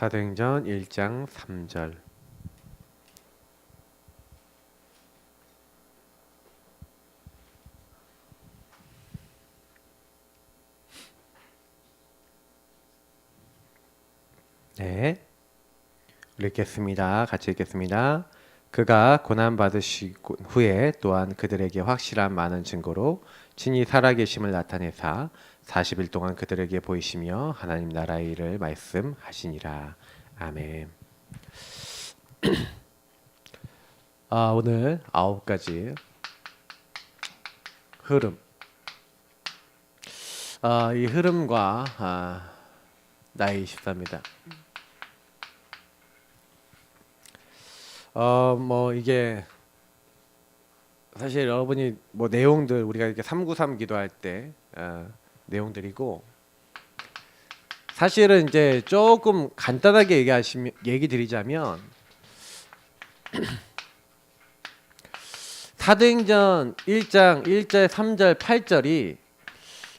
사도행전 1장 3절. 네, 읽겠습니다. 같이 읽겠습니다. 그가 고난 받으시고 후에 또한 그들에게 확실한 많은 증거로 친히 살아계심을 나타내사 40일 동안 그들에게 보이시며 하나님 나라의 일을 말씀하시니라. 아멘. 오늘 9가지 흐름. 이 흐름과 나의 24입니다. 이게 사실 여러분이 내용들 우리가 이렇게 393 기도할 때 내용들이고, 사실은 이제 조금 간단하게 얘기 드리자면 사도행전 1장 1절 3절 8절이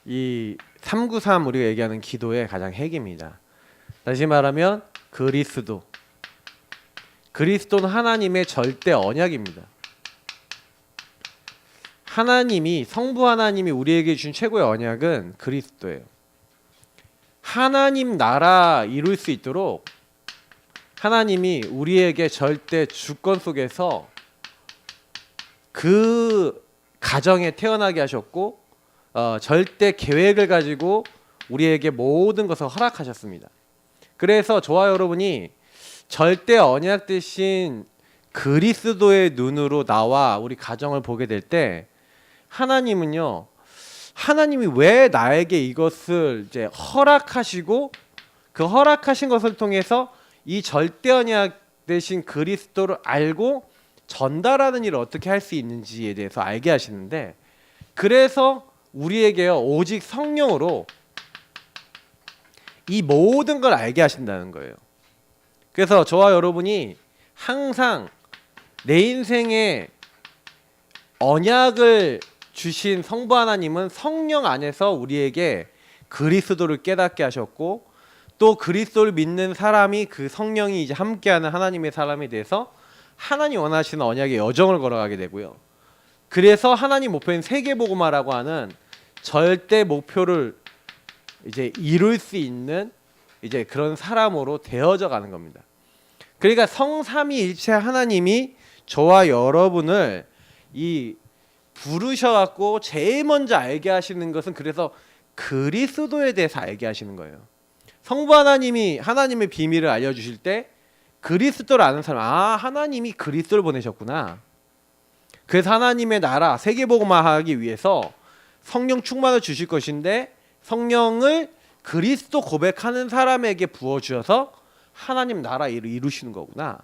이 393 우리가 얘기하는 기도의 가장 핵입니다. 다시 말하면 그리스도는 하나님의 절대 언약입니다. 성부 하나님이 우리에게 준 최고의 언약은 그리스도예요. 하나님 나라 이룰 수 있도록 하나님이 우리에게 절대 주권 속에서 그 가정에 태어나게 하셨고, 절대 계획을 가지고 우리에게 모든 것을 허락하셨습니다. 그래서 저와 여러분이 절대 언약 대신 그리스도의 눈으로 나와 우리 가정을 보게 될 때, 하나님이 왜 나에게 이것을 이제 허락하시고 그 허락하신 것을 통해서 이 절대 언약 대신 그리스도를 알고 전달하는 일을 어떻게 할 수 있는지에 대해서 알게 하시는데, 그래서 우리에게요 오직 성령으로 이 모든 걸 알게 하신다는 거예요. 그래서 저와 여러분이 항상 내 인생에 언약을 주신 성부 하나님은 성령 안에서 우리에게 그리스도를 깨닫게 하셨고, 또 그리스도를 믿는 사람이 그 성령이 이제 함께하는 하나님의 사람이 돼서 하나님 원하시는 언약의 여정을 걸어가게 되고요. 그래서 하나님 목표인 세계복음화라고 하는 절대 목표를 이제 이룰 수 있는 이제 그런 사람으로 되어져 가는 겁니다. 그러니까 성삼위일체 하나님이 저와 여러분을 부르셔갖고 제일 먼저 알게 하시는 것은 그래서 그리스도에 대해서 알게 하시는 거예요. 성부 하나님이 하나님의 비밀을 알려주실 때 그리스도를 아는 사람, 하나님이 그리스도를 보내셨구나. 그래서 하나님의 나라 세계복음화하기 위해서 성령 충만을 주실 것인데, 성령을 그리스도 고백하는 사람에게 부어주셔서 하나님 나라 일을 이루시는 거구나.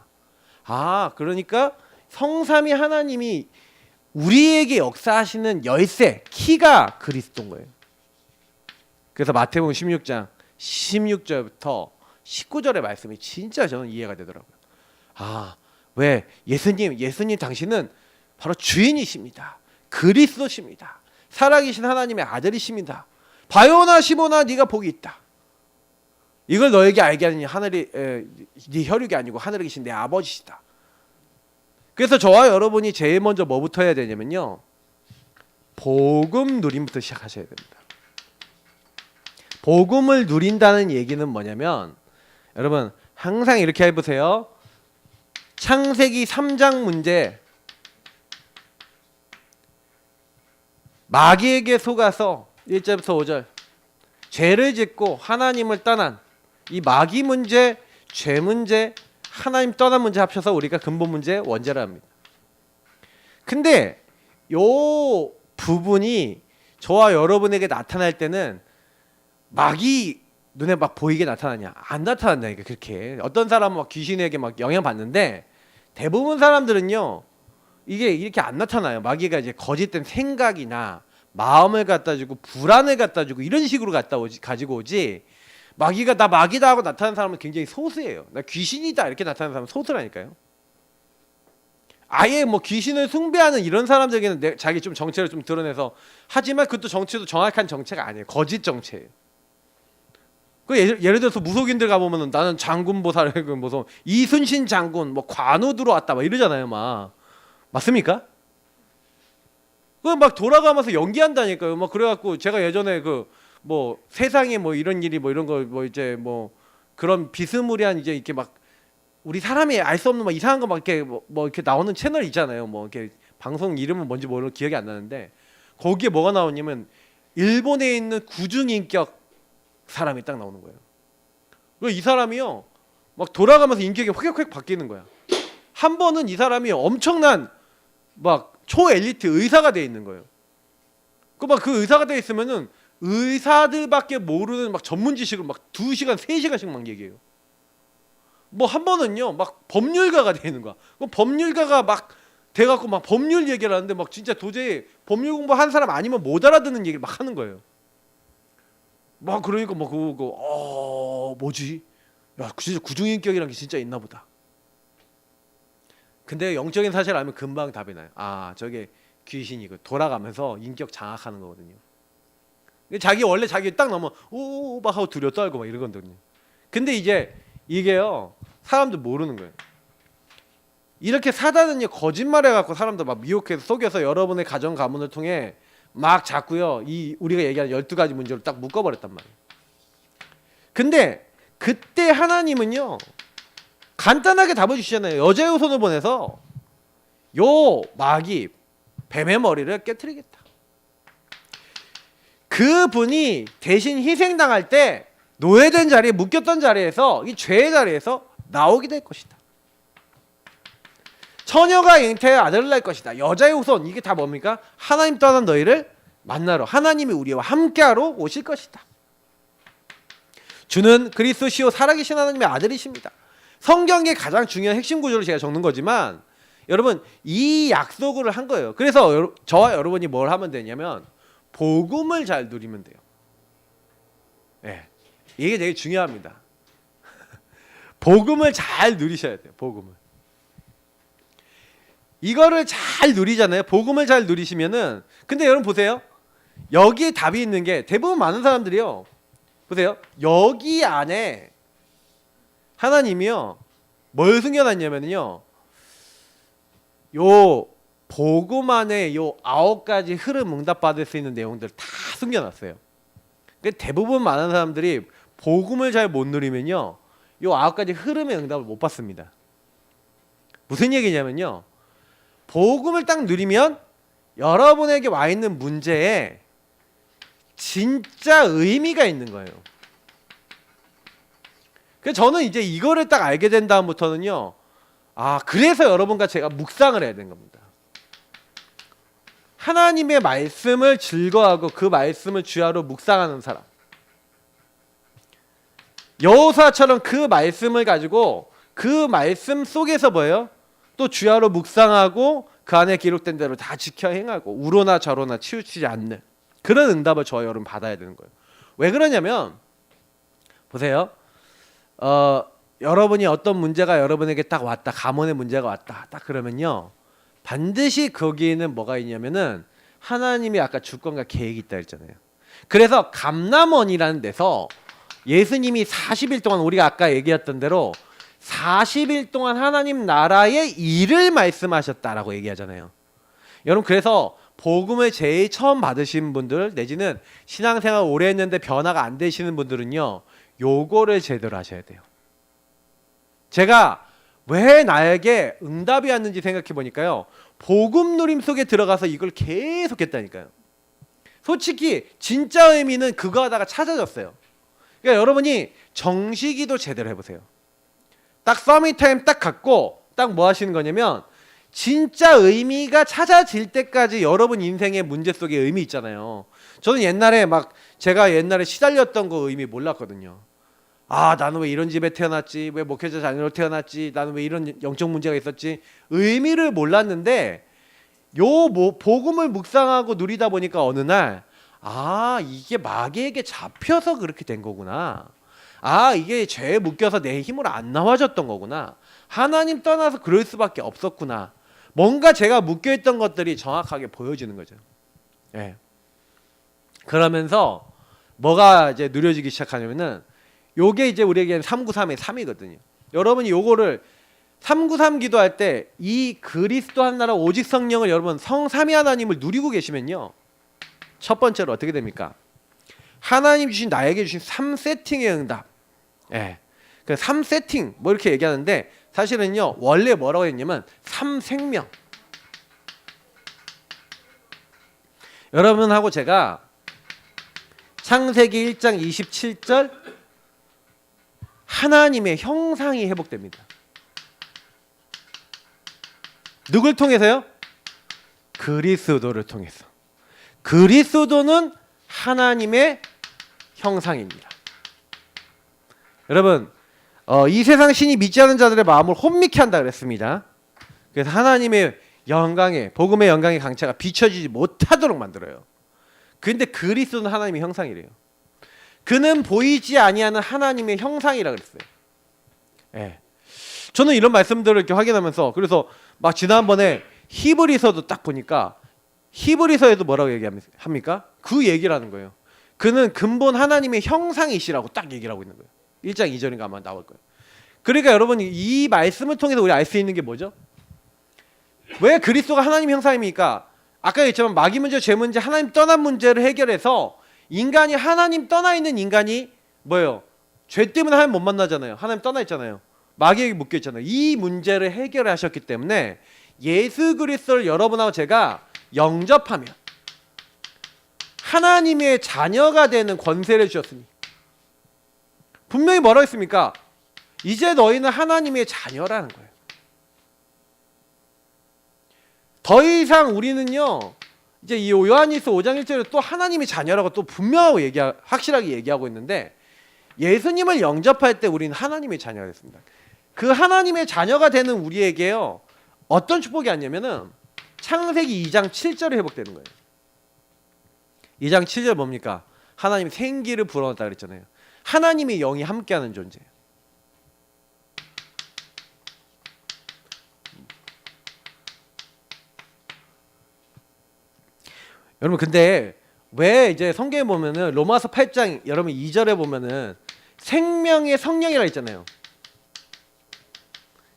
그러니까 성삼위 하나님이 우리에게 역사하시는 열쇠, 키가 그리스도인 거예요. 그래서 마태복음 16장 16절부터 19절의 말씀이 진짜 저는 이해가 되더라고요. 왜 예수님 당신은 바로 주인이십니다. 그리스도십니다. 살아계신 하나님의 아들이십니다. 바요나 시모나 네가 복이 있다. 이걸 너에게 알게 하느니 하늘이 네 혈육이 아니고 하늘에 계신 내 아버지시다. 그래서 저와 여러분이 제일 먼저 뭐부터 해야 되냐면요, 복음 누림부터 시작하셔야 됩니다. 복음을 누린다는 얘기는 뭐냐면, 여러분 항상 이렇게 해보세요. 창세기 3장 문제, 마귀에게 속아서 1절부터 5절 죄를 짓고 하나님을 떠난 이 마귀 문제, 죄 문제, 하나님 떠난 문제 합쳐서 우리가 근본 문제 원죄라 합니다. 근데 요 부분이 저와 여러분에게 나타날 때는 마귀 눈에 막 보이게 나타나냐? 안 나타난다니까. 그렇게 어떤 사람은 막 귀신에게 막 영향 받는데, 대부분 사람들은요 이게 이렇게 안 나타나요. 마귀가 이제 거짓된 생각이나 마음을 갖다 주고 불안을 갖다 주고 이런 식으로 가지고 오지, 마귀가 나 마귀다 하고 나타나는 사람은 굉장히 소수예요. 나 귀신이다 이렇게 나타나는 사람은 소수라니까요. 아예 귀신을 숭배하는 이런 사람들에게는 자기 좀 정체를 좀 드러내서 하지만 그것도 정체도 정확한 정체가 아니에요. 거짓 정체예요. 그 예를 들어서 무속인들 가보면은 나는 장군 보살을 그 무슨 이순신 장군 뭐 관우 들어왔다 막 이러잖아요. 막 맞습니까? 그 막 돌아가면서 연기한다니까요. 막 그래갖고 제가 예전에 그 뭐 세상에 뭐 이런 일이 뭐 이런 거 뭐 이제 뭐 그런 비스무리한 이제 이렇게 막 우리 사람이 알 수 없는 막 이상한 거 막 이렇게 뭐 이렇게 나오는 채널 있잖아요. 뭐 이렇게 방송 이름은 뭔지 모르고 기억이 안 나는데 거기에 뭐가 나오냐면 일본에 있는 구중인격 사람이 딱 나오는 거예요. 이 사람이요 막 돌아가면서 인격이 확 바뀌는 거야. 한 번은 이 사람이 엄청난 막 초엘리트 의사가 돼 있는 거예요. 그 의사가 돼 있으면은 의사들밖에 모르는 막 전문 지식을 막 2시간 3시간씩 막 얘기해요. 뭐 한 번은요 막 법률가가 돼 있는 거야. 법률가가 막 돼갖고 막 법률 얘기를 하는데 막 진짜 도저히 법률 공부한 사람 아니면 못 알아듣는 얘기를 막 하는 거예요. 막 그러니까 막 그거 뭐지? 야 진짜 구중인격이란 게 진짜 있나 보다. 근데 영적인 사실 알면 금방 답이 나요. 아 저게 귀신이고 돌아가면서 인격 장악하는 거거든요. 원래 자기 딱 나오면 오막 하고 두려 떨고 막 이러거든요. 근데 이제 이게요 사람들 모르는 거예요. 이렇게 사단은요 거짓말해갖고 사람들 막 미혹해서 속여서 여러분의 가정 가문을 통해 막 자꾸요 이 우리가 얘기하는 12가지 문제로 딱 묶어버렸단 말이에요. 근데 그때 하나님은요 간단하게 답을 주시잖아요. 여자의 후손을 보내서 요 마귀 뱀의 머리를 깨트리겠다. 그분이 대신 희생당할 때 노예된 자리에 묶였던 자리에서 이 죄의 자리에서 나오게 될 것이다. 처녀가 잉태해 아들을 낳을 것이다. 여자의 후손 이게 다 뭡니까? 하나님 떠난 너희를 만나러 하나님이 우리와 함께하러 오실 것이다. 주는 그리스도시요 살아계신 하나님의 아들이십니다. 성경의 가장 중요한 핵심 구조를 제가 적는 거지만 여러분 이 약속을 한 거예요. 그래서 저와 여러분이 뭘 하면 되냐면 복음을 잘 누리면 돼요. 네. 이게 되게 중요합니다. 복음을 잘 누리셔야 돼요. 복음을. 이거를 잘 누리잖아요. 복음을 잘 누리시면은 근데 여러분 보세요. 여기에 답이 있는 게 대부분 많은 사람들이요. 보세요. 여기 안에 하나님이요. 뭘 숨겨놨냐면요. 요 복음 안에 요 9가지 흐름 응답받을 수 있는 내용들 다 숨겨놨어요. 대부분 많은 사람들이 복음을 잘 못 누리면요. 요 9가지 흐름의 응답을 못 받습니다. 무슨 얘기냐면요. 복음을 딱 누리면 여러분에게 와 있는 문제에 진짜 의미가 있는 거예요. 그래서 저는 이제 이거를 딱 알게 된 다음부터는요. 그래서 여러분과 제가 묵상을 해야 되는 겁니다. 하나님의 말씀을 즐거워하고 그 말씀을 주야로 묵상하는 사람. 여호수아처럼 그 말씀을 가지고 그 말씀 속에서 뭐예요? 또 주야로 묵상하고 그 안에 기록된 대로 다 지켜 행하고 우로나 저로나 치우치지 않는 그런 응답을 저와 여러분 받아야 되는 거예요. 왜 그러냐면 보세요. 여러분이 어떤 문제가 여러분에게 딱 왔다. 가문의 문제가 왔다. 딱 그러면요. 반드시 거기에는 뭐가 있냐면은 하나님이 아까 주권과 계획이 있다 했잖아요. 그래서 감람원이라는 데서 예수님이 40일 동안 우리가 아까 얘기했던 대로 40일 동안 하나님 나라의 일을 말씀하셨다라고 얘기하잖아요. 여러분 그래서 복음을 제일 처음 받으신 분들 내지는 신앙생활 오래 했는데 변화가 안 되시는 분들은요. 요거를 제대로 하셔야 돼요. 제가 왜 나에게 응답이 왔는지 생각해 보니까요. 복음 누림 속에 들어가서 이걸 계속 했다니까요. 솔직히 진짜 의미는 그거 하다가 찾아졌어요. 그러니까 여러분이 정시기도 제대로 해보세요. 딱 서밋타임 딱 갖고 딱 뭐 하시는 거냐면 진짜 의미가 찾아질 때까지 여러분 인생의 문제 속에 의미 있잖아요. 저는 옛날에 제가 옛날에 시달렸던 거 의미 몰랐거든요. 나는 왜 이런 집에 태어났지? 왜 목회자 자녀로 태어났지? 나는 왜 이런 영적 문제가 있었지? 의미를 몰랐는데 복음을 묵상하고 누리다 보니까 어느 날 이게 마귀에게 잡혀서 그렇게 된 거구나. 이게 죄에 묶여서 내 힘으로 안 나와졌던 거구나. 하나님 떠나서 그럴 수밖에 없었구나. 뭔가 제가 묶여있던 것들이 정확하게 보여지는 거죠. 예. 그러면서 뭐가 이제 누려지기 시작하냐면은 요게 이제 우리에게는 393의 3이거든요. 여러분이 요거를 393 기도할 때 이 그리스도 한 나라 오직 성령을 여러분 성삼위 하나님을 누리고 계시면요. 첫 번째로 어떻게 됩니까? 하나님 주신 나에게 주신 3세팅의 응답. 예. 그 3세팅 뭐 이렇게 얘기하는데 사실은요. 원래 뭐라고 했냐면 3생명. 여러분하고 제가 창세기 1장 27절 하나님의 형상이 회복됩니다. 누굴 통해서요? 그리스도를 통해서. 그리스도는 하나님의 형상입니다. 여러분, 이 세상 신이 믿지 않는 자들의 마음을 혼미케 한다 그랬습니다. 그래서 하나님의 영광에 복음의 영광의 강차가 비춰지지 못하도록 만들어요. 근데 그리스도는 하나님의 형상이래요. 그는 보이지 아니하는 하나님의 형상이라 그랬어요. 예. 저는 이런 말씀들을 이렇게 확인하면서 그래서 막 지난번에 히브리서도 딱 보니까 히브리서에도 뭐라고 얘기합니까? 그 얘기를 하는 거예요. 그는 근본 하나님의 형상이시라고 딱 얘기를 하고 있는 거예요. 1장 2절인가 아마 나올 거예요. 그러니까 여러분 이 말씀을 통해서 우리 알 수 있는 게 뭐죠? 왜 그리스도가 하나님 형상입니까? 아까 얘기했지만 마귀 문제, 죄 문제, 하나님 떠난 문제를 해결해서 인간이 하나님 떠나 있는 인간이 뭐예요? 죄 때문에 하나님 못 만나잖아요. 하나님 떠나 있잖아요. 마귀에게 묶여 있잖아요. 이 문제를 해결하셨기 때문에 예수 그리스도를 여러분하고 제가 영접하면 하나님의 자녀가 되는 권세를 주셨으니 분명히 뭐라고 했습니까? 이제 너희는 하나님의 자녀라는 거예요. 더 이상 우리는요 이제 이 요한일서 5장 1절에 또 하나님의 자녀라고 또 분명하고 확실하게 얘기하고 있는데 예수님을 영접할 때 우리는 하나님의 자녀가 됐습니다. 그 하나님의 자녀가 되는 우리에게요 어떤 축복이 왔냐면은 창세기 2장 7절에 회복되는 거예요. 2장 7절 뭡니까? 하나님이 생기를 불어넣었다 그랬잖아요. 하나님의 영이 함께하는 존재예요. 여러분 근데 왜 이제 성경에 보면은 로마서 8장 여러분 2절에 보면은 생명의 성령이라 있잖아요.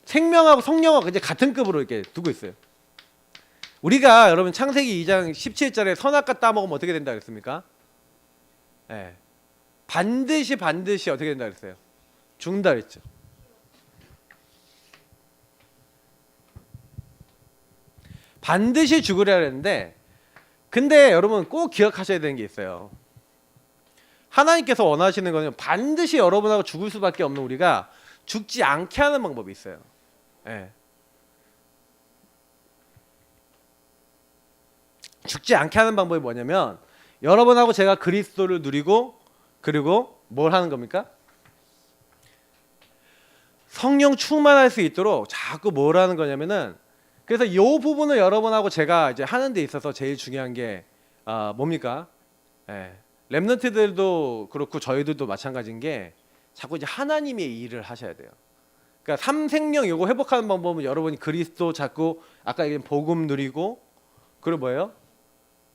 생명하고 성령하고 이제 같은 급으로 이렇게 두고 있어요. 우리가 여러분 창세기 2장 17절에 선악과 따먹으면 어떻게 된다 그랬습니까? 네. 반드시 어떻게 된다 그랬어요? 죽는다 그랬죠. 반드시 죽으려 했는데 근데 여러분 꼭 기억하셔야 되는 게 있어요. 하나님께서 원하시는 거는 반드시 여러분하고 죽을 수밖에 없는 우리가 죽지 않게 하는 방법이 있어요. 예. 죽지 않게 하는 방법이 뭐냐면 여러분하고 제가 그리스도를 누리고 그리고 뭘 하는 겁니까? 성령 충만할 수 있도록 자꾸 뭘 하는 거냐면은 그래서 이 부분을 여러분하고 제가 이제 하는 데 있어서 제일 중요한 게 뭡니까? 예. 렘넌트들도 그렇고 저희들도 마찬가지인 게 자꾸 이제 하나님의 일을 하셔야 돼요. 그러니까 삼생명 요거 회복하는 방법은 여러분이 그리스도 자꾸 아까 얘기한 복음 누리고 그리고 뭐예요?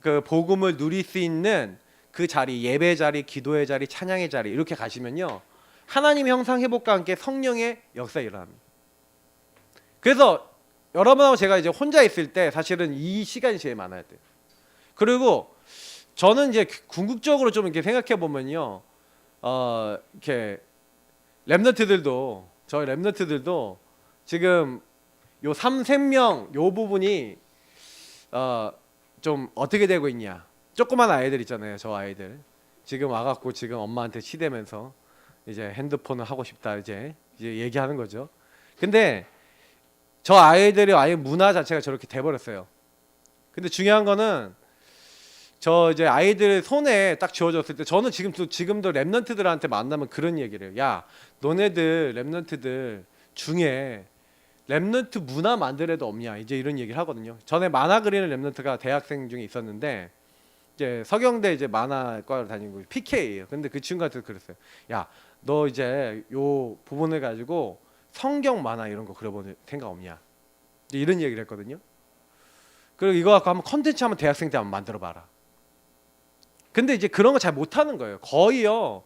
그 복음을 누릴 수 있는 그 자리, 예배 자리, 기도의 자리, 찬양의 자리 이렇게 가시면요 하나님의 형상 회복과 함께 성령의 역사가 일어납니다. 그래서 여러분하고 제가 이제 혼자 있을 때 사실은 이 시간이 제일 많아야 돼요. 그리고 저는 이제 궁극적으로 좀 이렇게 생각해 보면요, 이렇게 렘넌트들도 저희 렘넌트들도 지금 요 삼생명 요 부분이 좀 어떻게 되고 있냐. 조그만 아이들 있잖아요. 저 아이들 지금 와갖고 지금 엄마한테 치대면서 이제 핸드폰을 하고 싶다 이제 얘기하는 거죠. 근데 저 아이들의 아예 문화 자체가 저렇게 돼버렸어요. 근데 중요한 거는 저 이제 아이들 손에 딱 주어졌을 때 저는 지금도 렘넌트들한테 만나면 그런 얘기를 해요. 야, 너네들 렘넌트들 중에 렘넌트 문화 만들 애도 없냐? 이제 이런 얘기를 하거든요. 전에 만화 그리는 렘넌트가 대학생 중에 있었는데 이제 서경대 이제 만화과를 다니고 PK예요. 근데 그 친구한테 그랬어요. 야, 너 이제 요 부분을 가지고 성경 만화 이런 거 그려본 생각 없냐? 이제 이런 얘기를 했거든요. 그리고 이거 갖고 한번 컨텐츠 한번 대학생 때 한번 만들어 봐라. 근데 이제 그런 거 잘 못하는 거예요. 거의요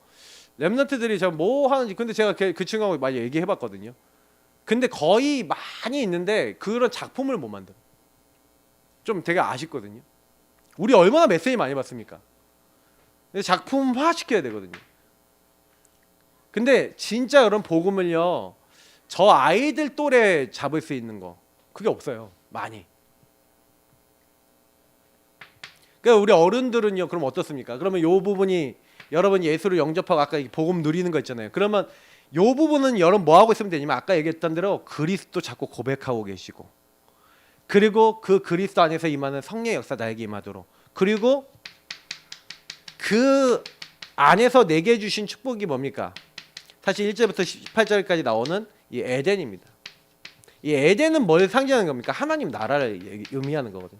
랩런트들이 제가 뭐 하는지 근데 제가 그 친구하고 많이 얘기해봤거든요. 근데 거의 많이 있는데 그런 작품을 못 만들어. 좀 되게 아쉽거든요. 우리 얼마나 메시지 많이 받습니까? 근데 작품화 시켜야 되거든요. 근데 진짜 이런 복음을요, 저 아이들 또래 잡을 수 있는 거 그게 없어요. 많이. 그러니까 우리 어른들은요, 그럼 어떻습니까? 그러면 요 부분이 여러분 예수를 영접하고 아까 복음 누리는 거 있잖아요. 그러면 요 부분은 여러분 뭐 하고 있으면 되냐면 아까 얘기했던 대로 그리스도 자꾸 고백하고 계시고, 그리고 그 그리스도 안에서 임하는 성령의 역사 나에게 임하도록, 그리고 그 안에서 내게 주신 축복이 뭡니까? 사실 1절부터 18절까지 나오는 이 에덴입니다. 이 에덴은 뭘 상징하는 겁니까? 하나님 나라를 의미하는 거거든요.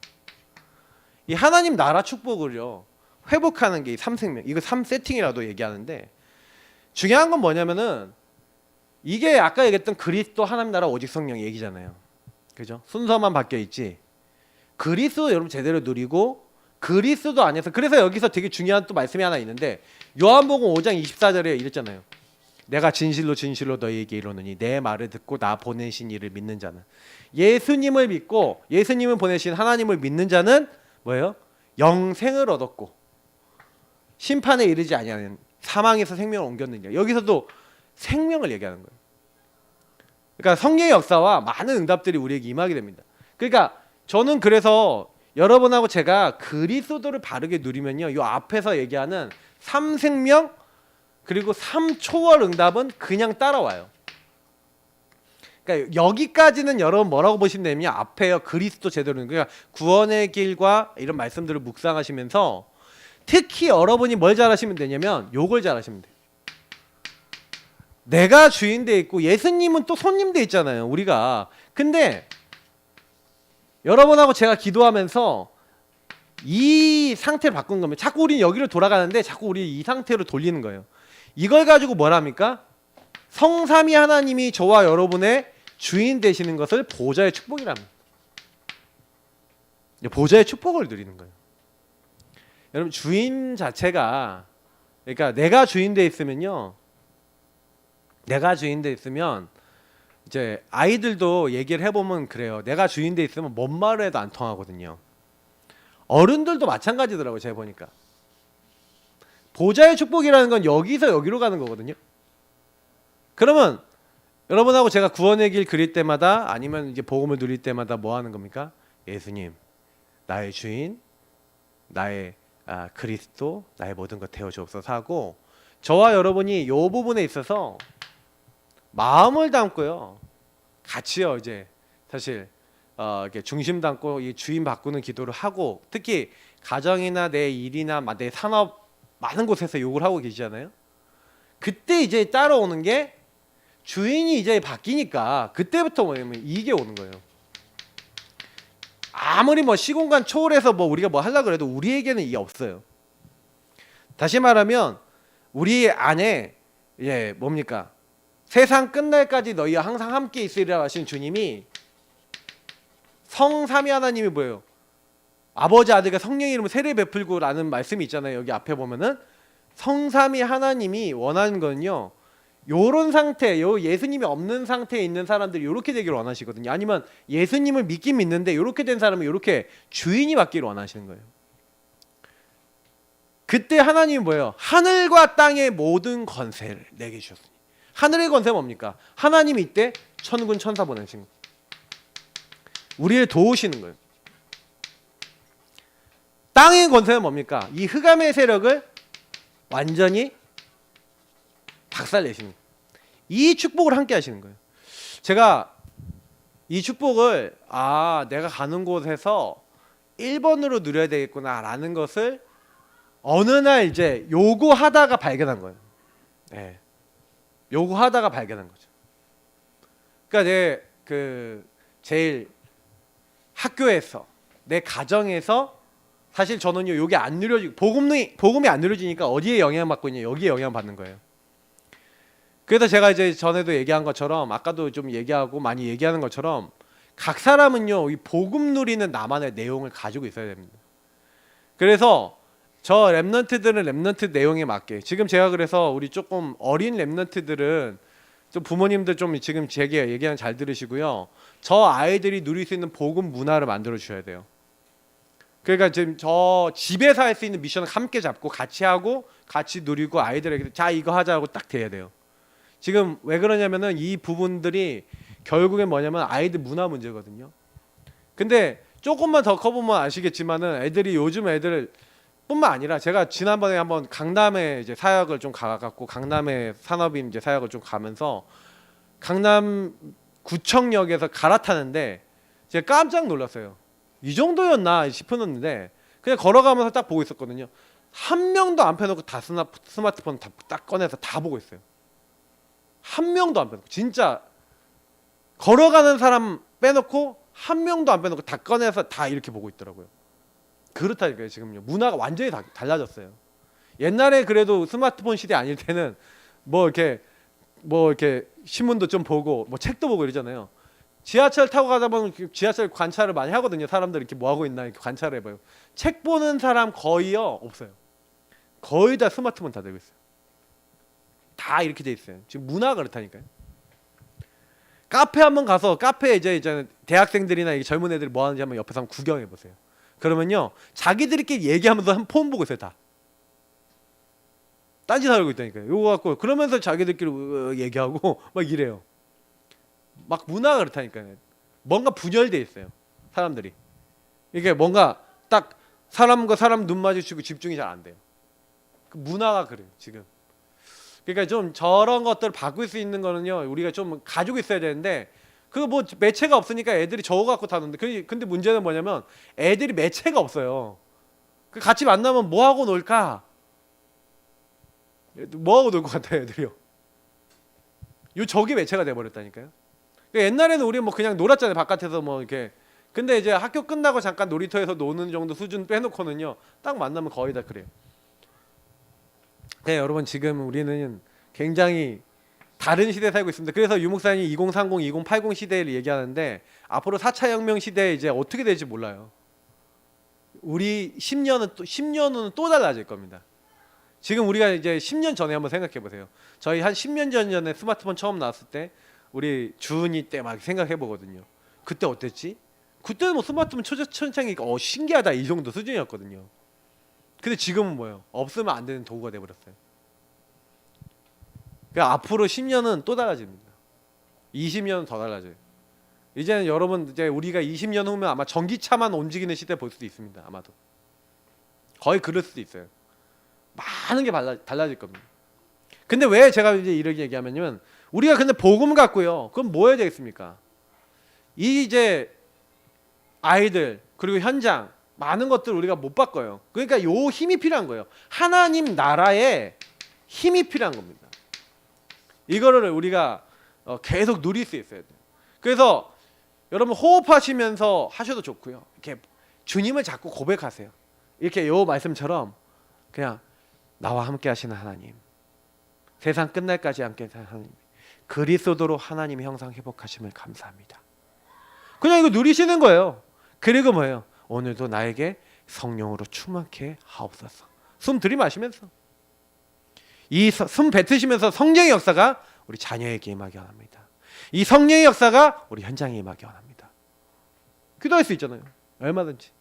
이 하나님 나라 축복을요 회복하는 게 이 3생명, 이거 3세팅이라도 얘기하는데, 중요한 건 뭐냐면은 이게 아까 얘기했던 그리스도 하나님 나라 오직 성령 얘기잖아요. 그죠? 순서만 바뀌어 있지 그리스도 여러분 제대로 누리고 그리스도 안에서, 그래서 여기서 되게 중요한 또 말씀이 하나 있는데 요한복음 5장 24절에 이랬잖아요. 내가 진실로 진실로 너희에게 이르노니 내 말을 듣고 나 보내신 이를 믿는 자는, 예수님을 믿고 예수님을 보내신 하나님을 믿는 자는 뭐예요? 영생을 얻었고 심판에 이르지 아니하는, 사망에서 생명을 옮겼느냐. 여기서도 생명을 얘기하는 거예요. 그러니까 성령의 역사와 많은 응답들이 우리에게 임하게 됩니다. 그러니까 저는 그래서 여러분하고 제가 그리스도를 바르게 누리면요, 요 앞에서 얘기하는 3생명 그리고 3초월 응답은 그냥 따라와요. 그러니까 여기까지는 여러분 뭐라고 보시면 되냐면 앞에요, 그리스도 제대로, 그러니까 구원의 길과 이런 말씀들을 묵상하시면서 특히 여러분이 뭘 잘하시면 되냐면 요걸 잘하시면 돼요. 내가 주인 돼 있고 예수님은 또 손님 돼 있잖아요, 우리가. 근데 여러분하고 제가 기도하면서 이 상태를 바꾼 거면 자꾸 우리는 여기로 돌아가는데 자꾸 우리 이 상태로 돌리는 거예요. 이걸 가지고 뭐랍니까? 성삼위 하나님이 저와 여러분의 주인 되시는 것을 보좌의 축복이랍니다. 보좌의 축복을 누리는 거예요. 여러분 주인 자체가, 그러니까 내가 주인 돼 있으면요, 내가 주인 돼 있으면 이제 아이들도 얘기를 해보면 그래요. 내가 주인 돼 있으면 뭔 말을 해도 안 통하거든요. 어른들도 마찬가지더라고요. 제가 보니까 보좌의 축복이라는 건 여기서 여기로 가는 거거든요. 그러면 여러분하고 제가 구원의 길 그릴 때마다 아니면 이제 복음을 누릴 때마다 뭐 하는 겁니까? 예수님 나의 주인, 나의 그리스도, 나의 모든 것 되어 주옵소서 하고, 저와 여러분이 이 부분에 있어서 마음을 담고요 같이요 이제 사실 이렇게 중심 담고 이 주인 바꾸는 기도를 하고, 특히 가정이나 내 일이나 내 산업 많은 곳에서 욕을 하고 계시잖아요. 그때 이제 따라오는 게 주인이 이제 바뀌니까 그때부터 뭐냐면 이게 오는 거예요. 아무리 뭐 시공간 초월해서 뭐 우리가 뭐 하려고 해도 우리에게는 이게 없어요. 다시 말하면 우리 안에 뭡니까? 세상 끝날까지 너희와 항상 함께 있으리라 하신 주님이, 성삼위 하나님이 뭐예요? 아버지 아들과 성령의 이름으로 세례 베풀고 라는 말씀이 있잖아요. 여기 앞에 보면은 성삼위 하나님이 원하는 거는요, 요런 상태, 요 예수님이 없는 상태에 있는 사람들이 요렇게 되기를 원하시거든요. 아니면 예수님을 믿긴 믿는데 요렇게 된 사람은 요렇게 주인이 바뀌기를 원하시는 거예요. 그때 하나님이 뭐예요? 하늘과 땅의 모든 권세를 내게 주셨으니. 하늘의 권세는 뭡니까? 하나님이 이때 천군 천사 보내신 거예요. 우리를 도우시는 거예요. 땅의 권세는 뭡니까? 이 흑암의 세력을 완전히 박살내시는 거예요. 이 축복을 함께 하시는 거예요. 제가 이 축복을 내가 가는 곳에서 1번으로 누려야 되겠구나 라는 것을 어느 날 이제 요구하다가 발견한 거예요. 네. 요구하다가 발견한 거죠. 그러니까 제일 학교에서, 내 가정에서 사실 저는요 요게 안 누려지고 복음이 안 누려지니까 어디에 영향을 받고 있냐, 여기에 영향을 받는 거예요. 그래서 제가 이제 전에도 얘기한 것처럼, 아까도 좀 얘기하고 많이 얘기하는 것처럼, 각 사람은요 이 복음 누리는 나만의 내용을 가지고 있어야 됩니다. 그래서 저 랩넌트들은 랩넌트 내용에 맞게 지금 제가 그래서 우리 조금 어린 랩넌트들은 좀 부모님들 좀 지금 제게 얘기하는 잘 들으시고요. 저 아이들이 누릴 수 있는 복음 문화를 만들어 주셔야 돼요. 그러니까 지금 저 집에서 할 수 있는 미션을 함께 잡고 같이 하고 같이 누리고 아이들에게 자 이거 하자고 딱 돼야 돼요. 지금 왜 그러냐면은 이 부분들이 결국엔 뭐냐면 아이들 문화 문제거든요. 근데 조금만 더 커보면 아시겠지만은 애들이 요즘 애들 뿐만 아니라 제가 지난번에 한번 강남에 이제 사역을 좀 가갖고 강남에 산업인 이제 사역을 좀 가면서 강남 구청역에서 갈아타는데 제가 깜짝 놀랐어요. 이 정도였나 싶었는데 그냥 걸어가면서 딱 보고 있었거든요. 한 명도 안 펴놓고 다 스마트폰 딱 꺼내서 다 보고 있어요. 한 명도 안 빼놓고 진짜 걸어가는 사람 빼놓고 한 명도 안 빼놓고 다 꺼내서 다 이렇게 보고 있더라고요. 그렇다니까요. 지금요 문화가 완전히 달라졌어요. 옛날에 그래도 스마트폰 시대 아닐 때는 뭐 이렇게 신문도 좀 보고 뭐 책도 보고 이러잖아요. 지하철 타고 가다 보면 지하철 관찰을 많이 하거든요. 사람들 이렇게 뭐 하고 있나 이렇게 관찰을 해봐요. 책 보는 사람 거의요 없어요. 거의 다 스마트폰 다 들고 있어요. 다 이렇게 돼 있어요. 지금 문화가 그렇다니까요. 카페 한번 가서 카페에 이제 대학생들이나 이 젊은 애들이 뭐 하는지 한번 옆에서 한번 구경해 보세요. 그러면요 자기들끼리 얘기하면서 한 폰 보고 있어요. 다 딴짓 하고 있다니까요. 요거 갖고 그러면서 자기들끼리 얘기하고 막 이래요. 막 문화가 그렇다니까요. 뭔가 분열돼 있어요. 사람들이 이게 뭔가 딱 사람과 사람 눈 마주치고 집중이 잘 안 돼요. 그 문화가 그래요 지금. 그러니까 좀 저런 것들을 바꿀 수 있는 거는요 우리가 좀 가지고 있어야 되는데 그 뭐 매체가 없으니까 애들이 저거 갖고 타는데 근데 문제는 뭐냐면 애들이 매체가 없어요. 그 같이 만나면 뭐 하고 놀까? 뭐 하고 놀 것 같아요 애들이요. 저게 매체가 돼버렸다니까요. 그러니까 옛날에는 우리 뭐 그냥 놀았잖아요 바깥에서 뭐 이렇게. 근데 이제 학교 끝나고 잠깐 놀이터에서 노는 정도 수준 빼놓고는요 딱 만나면 거의 다 그래요. 네 여러분 지금 우리는 굉장히 다른 시대에 살고 있습니다. 그래서 유목사님이 2030, 2080 시대를 얘기하는데 앞으로 4차 혁명 시대에 이제 어떻게 될지 몰라요. 우리 10년 후는 또 달라질 겁니다. 지금 우리가 이제 10년 전에 한번 생각해 보세요. 저희 한 10년 전에 스마트폰 처음 나왔을 때 우리 주은이 때 막 생각해 보거든요. 그때 어땠지? 그때는 뭐 스마트폰 초전창이니까 신기하다 이 정도 수준이었거든요. 근데 지금은 뭐예요? 없으면 안 되는 도구가 돼버렸어요. 그러니까 앞으로 10년은 또 달라집니다. 20년은 더 달라져요. 이제는 여러분 이제 우리가 20년 후면 아마 전기차만 움직이는 시대 볼 수도 있습니다. 아마도 거의 그럴 수도 있어요. 많은 게 달라질 겁니다. 근데 왜 제가 이제 이렇게 얘기하면요, 우리가 근데 복음 갖고요, 그럼 뭐 해야 되겠습니까? 이제 아이들 그리고 현장 많은 것들 우리가 못 바꿔요. 그러니까 요 힘이 필요한 거예요. 하나님 나라에 힘이 필요한 겁니다. 이거를 우리가 계속 누릴 수 있어야 돼요. 그래서 여러분 호흡하시면서 하셔도 좋고요. 이렇게 주님을 자꾸 고백하세요. 이렇게 요 말씀처럼 그냥 나와 함께 하시는 하나님, 세상 끝날까지 함께 하시는 하나님, 그리스도로 하나님의 형상 회복하심을 감사합니다. 그냥 이거 누리시는 거예요. 그리고 뭐예요? 오늘도 나에게 성령으로 충만케 하옵소서. 숨 들이마시면서 이 숨 뱉으시면서 성령의 역사가 우리 자녀에게 임하기 원합니다. 이 성령의 역사가 우리 현장에 임하기 원합니다. 기도할 수 있잖아요. 얼마든지.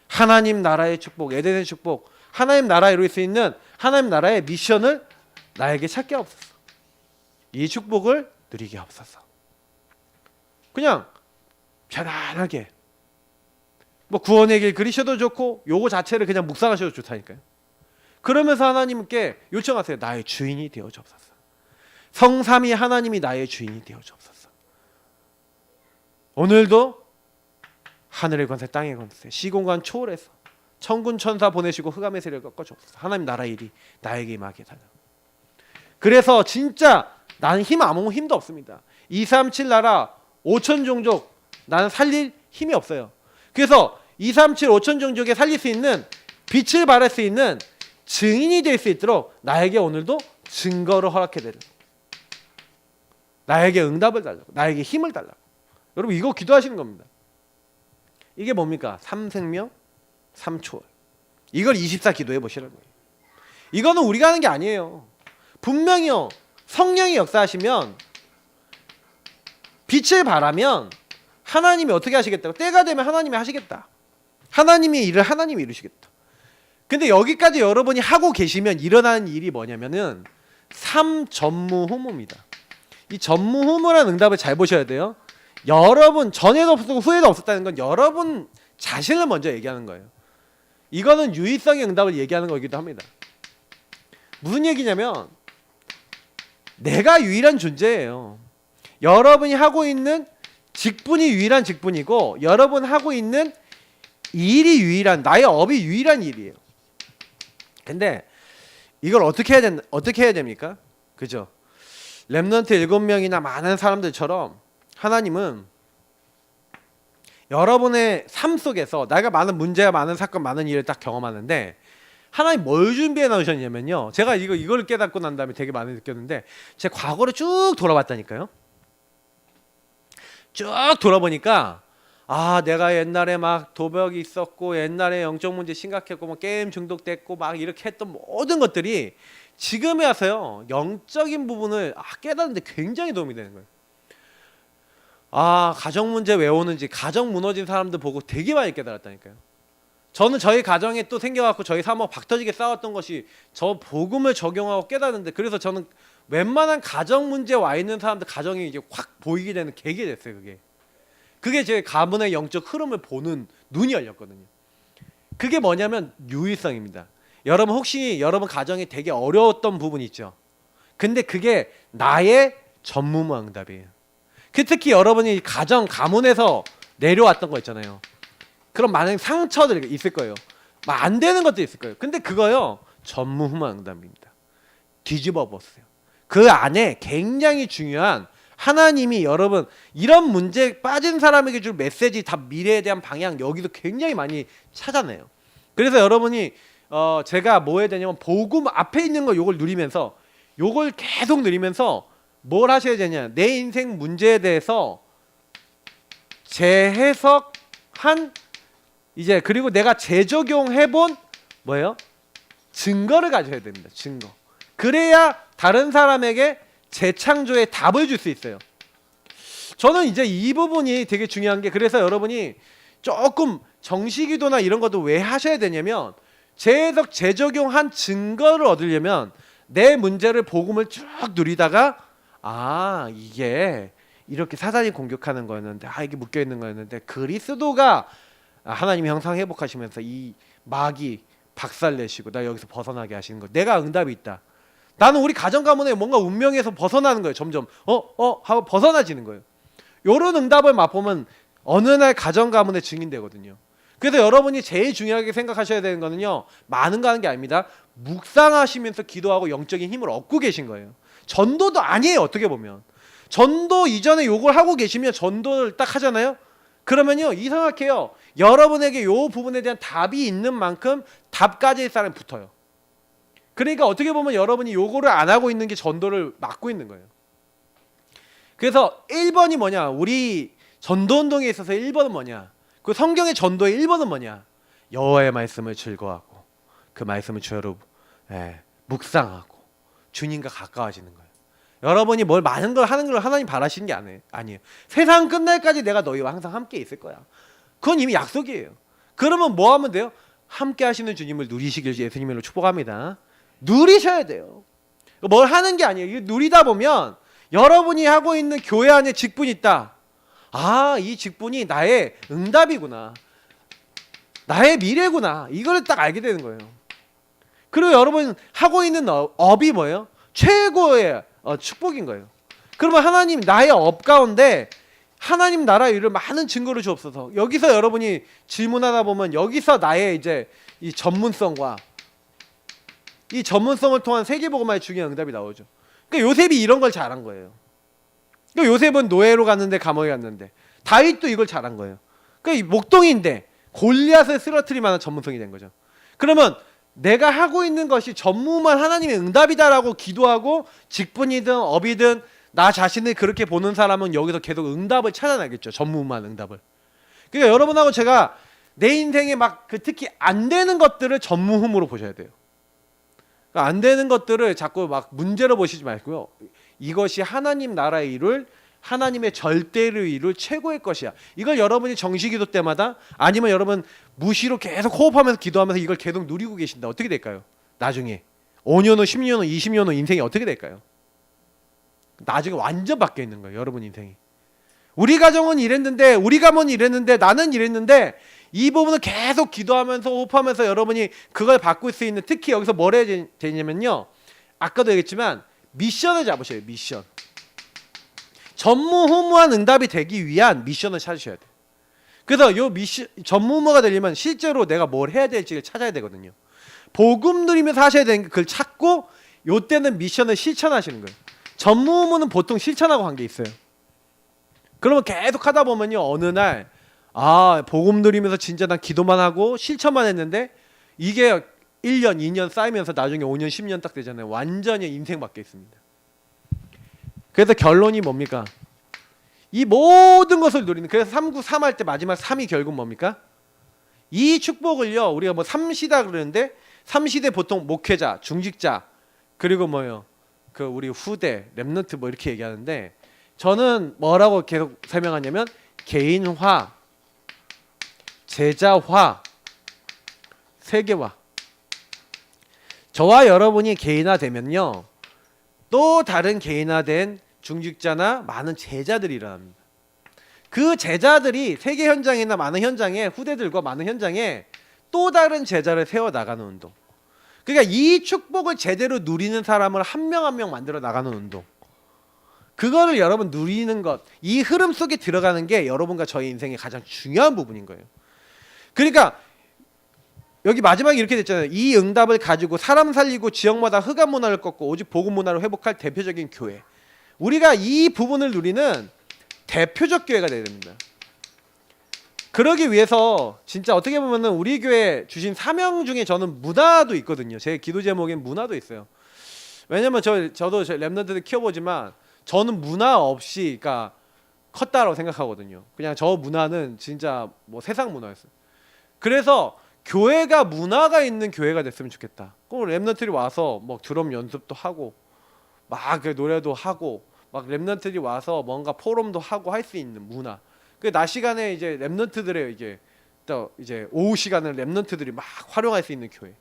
하나님 나라의 축복, 에덴의 축복, 하나님 나라에 이룰 수 있는 하나님 나라의 미션을 나에게 찾게 하옵소서. 이 축복을 누리게 하옵소서. 그냥 편안하게 뭐 구원의 길 그리셔도 좋고 요거 자체를 그냥 묵상하셔도 좋다니까요. 그러면서 하나님께 요청하세요. 나의 주인이 되어 주옵소서. 성삼위 하나님이 나의 주인이 되어 주옵소서. 오늘도 하늘의 권세 땅의 권세 시공간 초월해서 천군 천사 보내시고 흑암의 세력을 꺾어 주옵소서. 하나님 나라 일이 나에게 임하게 달라. 그래서 진짜 나는 힘 아무 힘도 없습니다. 237 나라 5천 종족 나는 살릴 힘이 없어요. 그래서 237 5천 종족에 살릴 수 있는 빛을 발할 수 있는 증인이 될 수 있도록 나에게 오늘도 증거를 허락해 달라고, 나에게 응답을 달라고, 나에게 힘을 달라고. 여러분 이거 기도하시는 겁니다. 이게 뭡니까? 3생명 3초월. 이걸 24 기도해 보시라는 거예요. 이거는 우리가 하는 게 아니에요. 분명히요. 성령이 역사하시면 빛을 발하면 하나님이 어떻게 하시겠다고? 때가 되면 하나님이 하시겠다. 하나님의 일을 하나님이 이루시겠다. 근데 여기까지 여러분이 하고 계시면 일어나는 일이 뭐냐면은 삼전무후무입니다. 이 전무후무라는 응답을 잘 보셔야 돼요. 여러분 전에도 없었고 후에도 없었다는 건 여러분 자신을 먼저 얘기하는 거예요. 이거는 유의성의 응답을 얘기하는 거기도 합니다. 무슨 얘기냐면 내가 유일한 존재예요. 여러분이 하고 있는 직분이 유일한 직분이고 여러분 하고 있는 일이 유일한, 나의 업이 유일한 일이에요. 근데 이걸 어떻게 해야 됩니까? 그죠? 렘넌트 7명이나 많은 사람들처럼 하나님은 여러분의 삶 속에서 내가 많은 문제와 많은 사건, 많은 일을 딱 경험하는데 하나님 뭘 준비해 놓으셨냐면요. 제가 이걸 깨닫고 난 다음에 되게 많이 느꼈는데 제 과거를 쭉 돌아봤다니까요. 쭉 돌아보니까 아, 내가 옛날에 막 도벽이 있었고 옛날에 영적 문제 심각했고 뭐 게임 중독됐고 막 이렇게 했던 모든 것들이 지금에 와서요 영적인 부분을 깨닫는데 굉장히 도움이 되는 거예요. 아, 가정 문제 왜 오는지, 가정 무너진 사람들 보고 되게 많이 깨달았다니까요. 저는 저희 가정에 또 생겨갖고 저희 사모가 박터지게 싸웠던 것이 저 복음을 적용하고 깨닫는데, 그래서 저는 웬만한 가정 문제 와 있는 사람들 가정이 이제 확 보이게 되는 계기가 됐어요. 그게 제 가문의 영적 흐름을 보는 눈이 열렸거든요. 그게 뭐냐면 유의성입니다. 여러분 혹시 여러분 가정이 되게 어려웠던 부분이 있죠. 근데 그게 나의 전무후무응답이에요. 특히 여러분이 가문에서 내려왔던 거 있잖아요. 그런 많은 상처들이 있을 거예요. 막 안 되는 것도 있을 거예요. 근데 그거요 전무후무응답입니다. 뒤집어 보세요. 그 안에 굉장히 중요한 하나님이 여러분 이런 문제에 빠진 사람에게 줄 메시지, 다 미래에 대한 방향 여기도 굉장히 많이 찾아내요. 그래서 여러분이 제가 뭐 해야 되냐면 복음 앞에 있는 거 요걸 누리면서 요걸 계속 누리면서 뭘 하셔야 되냐, 내 인생 문제에 대해서 재해석한 이제 그리고 내가 재적용해본 뭐예요? 증거를 가져야 됩니다. 증거. 그래야 다른 사람에게 재창조의 답을 줄 수 있어요. 저는 이제 이 부분이 되게 중요한 게, 그래서 여러분이 조금 정시기도나 이런 것도 왜 하셔야 되냐면 재해석 재적용한 증거를 얻으려면 내 문제를 복음을 쭉 누리다가 아, 이게 이렇게 사단이 공격하는 거였는데, 아, 이게 묶여 있는 거였는데 그리스도가 하나님이 형상 회복하시면서 이 마귀 박살내시고 나 여기서 벗어나게 하시는 거, 내가 응답이 있다. 나는 우리 가정 가문에 뭔가 운명에서 벗어나는 거예요. 점점 하고 벗어나지는 거예요. 요런 응답을 맛보면 어느 날 가정 가문의 증인되거든요. 그래서 여러분이 제일 중요하게 생각하셔야 되는 거는요, 많은 거 하는 게 아닙니다. 묵상하시면서 기도하고 영적인 힘을 얻고 계신 거예요. 전도도 아니에요. 어떻게 보면 전도 이전에 요걸 하고 계시면 전도를 딱 하잖아요. 그러면요 이상하게요 여러분에게 요 부분에 대한 답이 있는 만큼 답 가질 사람이 붙어요. 그러니까 어떻게 보면 여러분이 요거를 안 하고 있는 게 전도를 막고 있는 거예요. 그래서 1번이 뭐냐, 우리 전도운동에 있어서 1번은 뭐냐, 그 성경의 전도의 1번은 뭐냐, 여호와의 말씀을 즐거워하고 그 말씀을 주여로 묵상하고 주님과 가까워지는 거예요. 여러분이 뭘 많은 걸 하는 걸 하나님 바라시는 게 아니에요. 세상 끝날까지 내가 너희와 항상 함께 있을 거야. 그건 이미 약속이에요. 그러면 뭐 하면 돼요? 함께 하시는 주님을 누리시길 예수님으로 축복합니다. 누리셔야 돼요. 뭘 하는 게 아니에요. 누리다 보면 여러분이 하고 있는 교회 안에 직분이 있다. 아, 이 직분이 나의 응답이구나, 나의 미래구나, 이걸 딱 알게 되는 거예요. 그리고 여러분 하고 있는 업이 뭐예요? 최고의 축복인 거예요. 그러면 하나님 나의 업 가운데 하나님 나라 일을 많은 증거를 주옵소서. 여기서 여러분이 질문하다 보면 여기서 나의 이제 이 전문성과 이 전문성을 통한 세계복음화의 중요한 응답이 나오죠. 그러니까 요셉이 이런 걸 잘한 거예요. 그러니까 요셉은 노예로 갔는데 감옥에 갔는데, 다윗도 이걸 잘한 거예요. 그러니까 목동인데 골리앗을 쓰러뜨릴 만한 전문성이 된 거죠. 그러면 내가 하고 있는 것이 전무만 하나님의 응답이다라고 기도하고 직분이든 업이든 나 자신을 그렇게 보는 사람은 여기서 계속 응답을 찾아나겠죠. 전무만 응답을. 그러니까 여러분하고 제가 내 인생에 막 그 특히 안 되는 것들을 전무후무로 보셔야 돼요. 그러니까 안 되는 것들을 자꾸 막 문제로 보시지 말고요. 이것이 하나님 나라의 일을 하나님의 절대를 이룰 최고의 것이야. 이걸 여러분이 정시기도 때마다 아니면 여러분 무시로 계속 호흡하면서 기도하면서 이걸 계속 누리고 계신다. 어떻게 될까요? 나중에 5년 후, 10년 후, 20년 후 인생이 어떻게 될까요? 나중에 완전 바뀌어 있는 거예요. 여러분 인생이. 우리 가정은 이랬는데 우리 가문은 이랬는데 나는 이랬는데 이 부분을 계속 기도하면서 호흡하면서 여러분이 그걸 바꿀 수 있는 특히 여기서 뭘 해야 되냐면요. 아까도 얘기했지만 미션을 잡으셔야 돼요. 미션. 전무후무한 응답이 되기 위한 미션을 찾으셔야 돼요. 그래서 요 미션 전무후무가 되려면 실제로 내가 뭘 해야 될지를 찾아야 되거든요. 복음 누리면서 하셔야 되는 게 그걸 찾고 요때는 미션을 실천하시는 거예요. 전무후무는 보통 실천하고 관계 있어요. 그러면 계속 하다 보면요 어느 날 복음 누리면서 진짜 난 기도만 하고 실천만 했는데 이게 1년, 2년 쌓이면서 나중에 5년, 10년 딱 되잖아요. 완전히 인생 바뀌어 있습니다. 그래서 결론이 뭡니까? 이 모든 것을 누리는 그래서 393 할 때 마지막 3이 결국 뭡니까? 이 축복을요 우리가 뭐 3시다 그러는데 3시대 보통 목회자, 중직자 그리고 뭐요 그 우리 후대, 렘넌트 뭐 이렇게 얘기하는데 저는 뭐라고 계속 설명하냐면 개인화, 제자화, 세계화. 저와 여러분이 개인화되면요 또 다른 개인화된 중직자나 많은 제자들이 일어납니다. 그 제자들이 세계 현장이나 많은 현장에 후대들과 많은 현장에 또 다른 제자를 세워나가는 운동. 그러니까 이 축복을 제대로 누리는 사람을 한 명 한 명 만들어 나가는 운동. 그거를 여러분 누리는 것, 이 흐름 속에 들어가는 게 여러분과 저의 인생의 가장 중요한 부분인 거예요. 그러니까 여기 마지막에 이렇게 됐잖아요. 이 응답을 가지고 사람 살리고 지역마다 흑암 문화를 꺾고 오직 복음 문화를 회복할 대표적인 교회. 우리가 이 부분을 누리는 대표적 교회가 되어야 됩니다. 그러기 위해서 진짜 어떻게 보면은 우리 교회 주신 사명 중에 저는 문화도 있거든요. 제 기도 제목엔 문화도 있어요. 왜냐면 저도 렘넌트들 키워보지만 저는 문화 없이 그러니까 컸다라고 생각하거든요. 그냥 저 문화는 진짜 뭐 세상 문화였어요. 그래서 교회가 문화가 있는 교회가 됐으면 좋겠다. 꼭 렘넌트들이 와서 뭐 드럼 연습도 하고 막 노래도 하고 막 렘넌트들이 와서 뭔가 포럼도 하고 할 수 있는 문화. 그 낮 시간에 이제 렘넌트들의 이제 오후 시간을 렘넌트들이 막 활용할 수 있는 교회.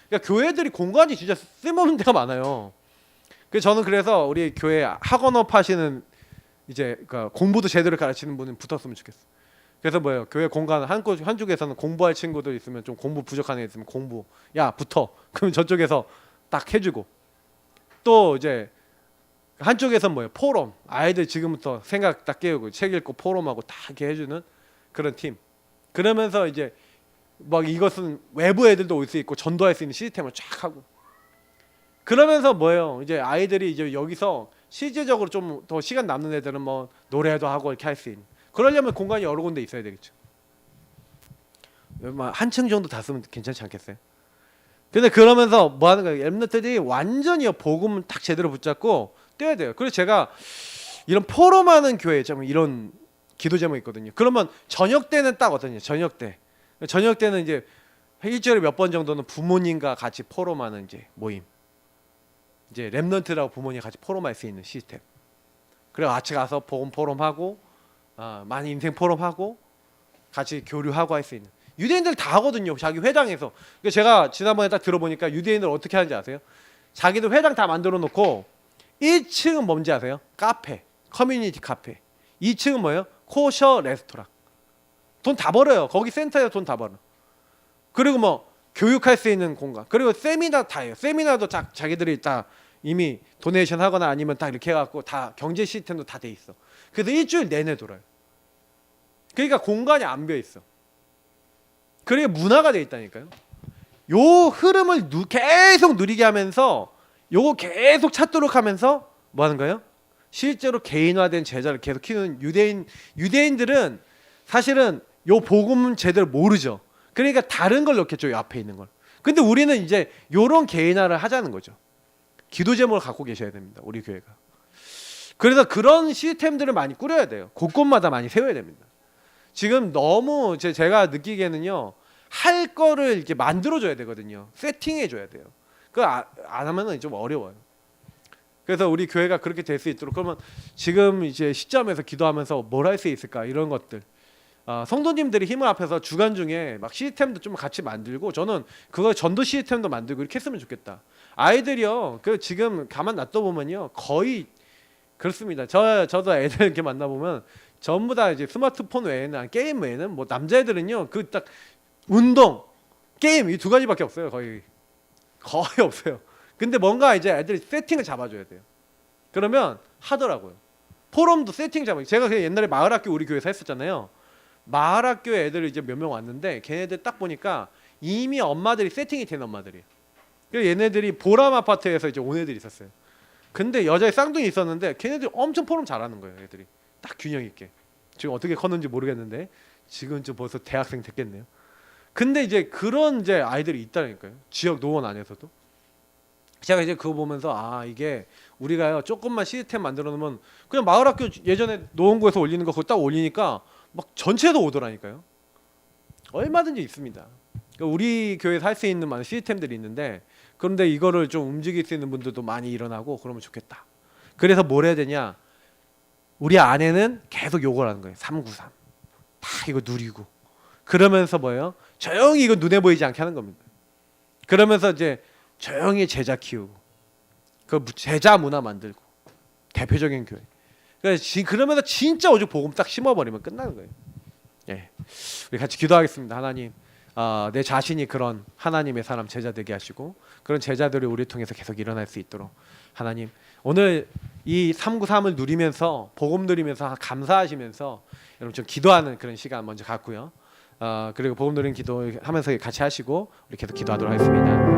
그러니까 교회들이 공간이 진짜 쓸모없는 데가 많아요. 저는 그래서 우리 교회 학원업 하시는 이제 그러니까 공부도 제대로 가르치는 분은 붙었으면 좋겠어. 그래서 뭐예요? 교회 공간 한쪽에서는 공부할 친구들 있으면 좀 공부 부족한 애 있으면 공부 야 붙어. 그럼 저쪽에서 딱 해주고 또 이제 한쪽에서 뭐예요? 포럼 아이들 지금부터 생각 딱 깨우고 책 읽고 포럼하고 다 이렇게 해주는 그런 팀. 그러면서 이제 막 이것은 외부 애들도 올 수 있고 전도할 수 있는 시스템을 쫙 하고. 그러면서 뭐예요? 이제 아이들이 이제 여기서 실제적으로 좀 더 시간 남는 애들은 뭐 노래도 하고 이렇게 할 수 있는. 그러려면 공간이 여러 군데 있어야 되겠죠. 한층 정도 다 쓰면 괜찮지 않겠어요? 근데 그러면서 뭐 하는 거예요? 렘넌트들이 완전히 복음을 딱 제대로 붙잡고 떼야 돼요. 그래서 제가 이런 포럼하는 교회 좀 이런 기도 제목이 있거든요. 그러면 저녁 때는 딱 어떠냐? 저녁 때는 이제 일주일에 몇 번 정도는 부모님과 같이 포럼하는 이제 모임. 이제 렘넌트라고 부모님 같이 포럼할 수 있는 시스템. 그래 같이 가서 복음 포럼하고 많이 인생 포럼하고 같이 교류하고 할 수 있는. 유대인들 다 하거든요. 자기 회당에서. 제가 지난번에 딱 들어보니까 유대인들 어떻게 하는지 아세요? 자기들 회당 다 만들어 놓고 1층은 뭔지 아세요? 카페, 커뮤니티 카페. 2층은 뭐예요? 코셔 레스토랑. 돈 다 벌어요. 거기 센터에서 돈 다 벌어. 그리고 뭐 교육할 수 있는 공간. 그리고 세미나 다 해요. 세미나도 자기들이 다 이미 도네이션 하거나 아니면 딱 이렇게 해갖고 다 경제 시스템도 다 돼 있어. 그래서 일주일 내내 돌아요. 그러니까 공간이 안 비어 있어. 그게 문화가 돼 있다니까요. 요 흐름을 계속 누리게 하면서 요거 계속 찾도록 하면서 뭐 하는 거예요? 실제로 개인화된 제자를 계속 키우는 유대인들은 사실은 요 복음은 제대로 모르죠. 그러니까 다른 걸 넣겠죠. 요 앞에 있는 걸. 근데 우리는 이제 요런 개인화를 하자는 거죠. 기도 제목을 갖고 계셔야 됩니다. 우리 교회가. 그래서 그런 시스템들을 많이 꾸려야 돼요. 곳곳마다 많이 세워야 됩니다. 지금 너무 제가 느끼기에는요 할 거를 이렇게 만들어줘야 되거든요. 세팅해줘야 돼요. 그거 안 하면은 좀 어려워요. 그래서 우리 교회가 그렇게 될 수 있도록 그러면 지금 이제 시점에서 기도하면서 뭘 할 수 있을까 이런 것들 성도님들이 힘을 합해서 주간 중에 막 시스템도 좀 같이 만들고 저는 그거 전도 시스템도 만들고 이렇게 했으면 좋겠다. 아이들이요 그 지금 가만 놔둬 보면요 거의 그렇습니다. 저도 애들 이렇게 만나 보면 전부 다 이제 스마트폰 외에는 게임 외에는 뭐 남자애들은요 그 딱 운동 게임 이 두 가지밖에 없어요. 거의 없어요. 근데 뭔가 이제 애들이 세팅을 잡아줘야 돼요. 그러면 하더라고요. 포럼도 세팅 잡아. 제가 그냥 옛날에 마을학교 우리 교회에서 했었잖아요. 마을학교에 애들 이제 몇 명 왔는데 걔네들 딱 보니까 이미 엄마들이 세팅이 된 엄마들이. 그래서 얘네들이 보람 아파트에서 이제 온 애들이 있었어요. 근데 여자애 쌍둥이 있었는데 걔네들 엄청 포럼 잘하는 거예요. 애들이 딱 균형 있게. 지금 어떻게 컸는지 모르겠는데 지금 좀 벌써 대학생 됐겠네요. 근데 이제 그런 이제 아이들이 있다니까요. 지역 노원 안에서도. 제가 이제 그거 보면서 이게 우리가요 조금만 시스템 만들어 놓으면 그냥 마을학교 예전에 노원구에서 올리는 거 그거 딱 올리니까 막 전체도 오더라니까요. 얼마든지 있습니다. 그러니까 우리 교회에서 할 수 있는 많은 시스템들이 있는데 그런데 이거를 좀 움직일 수 있는 분들도 많이 일어나고 그러면 좋겠다. 그래서 뭘 해야 되냐? 우리 아내는 계속 욕을 하는 거예요. 393. 다 이거 누리고. 그러면서 뭐예요? 조용히 이거 눈에 보이지 않게 하는 겁니다. 그러면서 이제 조용히 제자 키우고 그 제자 문화 만들고 대표적인 교회. 그러면서 진짜 오직 복음 딱 심어버리면 끝나는 거예요. 예, 우리 같이 기도하겠습니다. 하나님, 내 자신이 그런 하나님의 사람 제자 되게 하시고 그런 제자들이 우리 통해서 계속 일어날 수 있도록 하나님 오늘 이 393을 누리면서 복음 누리면서 감사하시면서 여러분 좀 기도하는 그런 시간 먼저 갖고요. 그리고 복음 누리는 기도 하면서 같이 하시고 우리 계속 기도하도록 하겠습니다.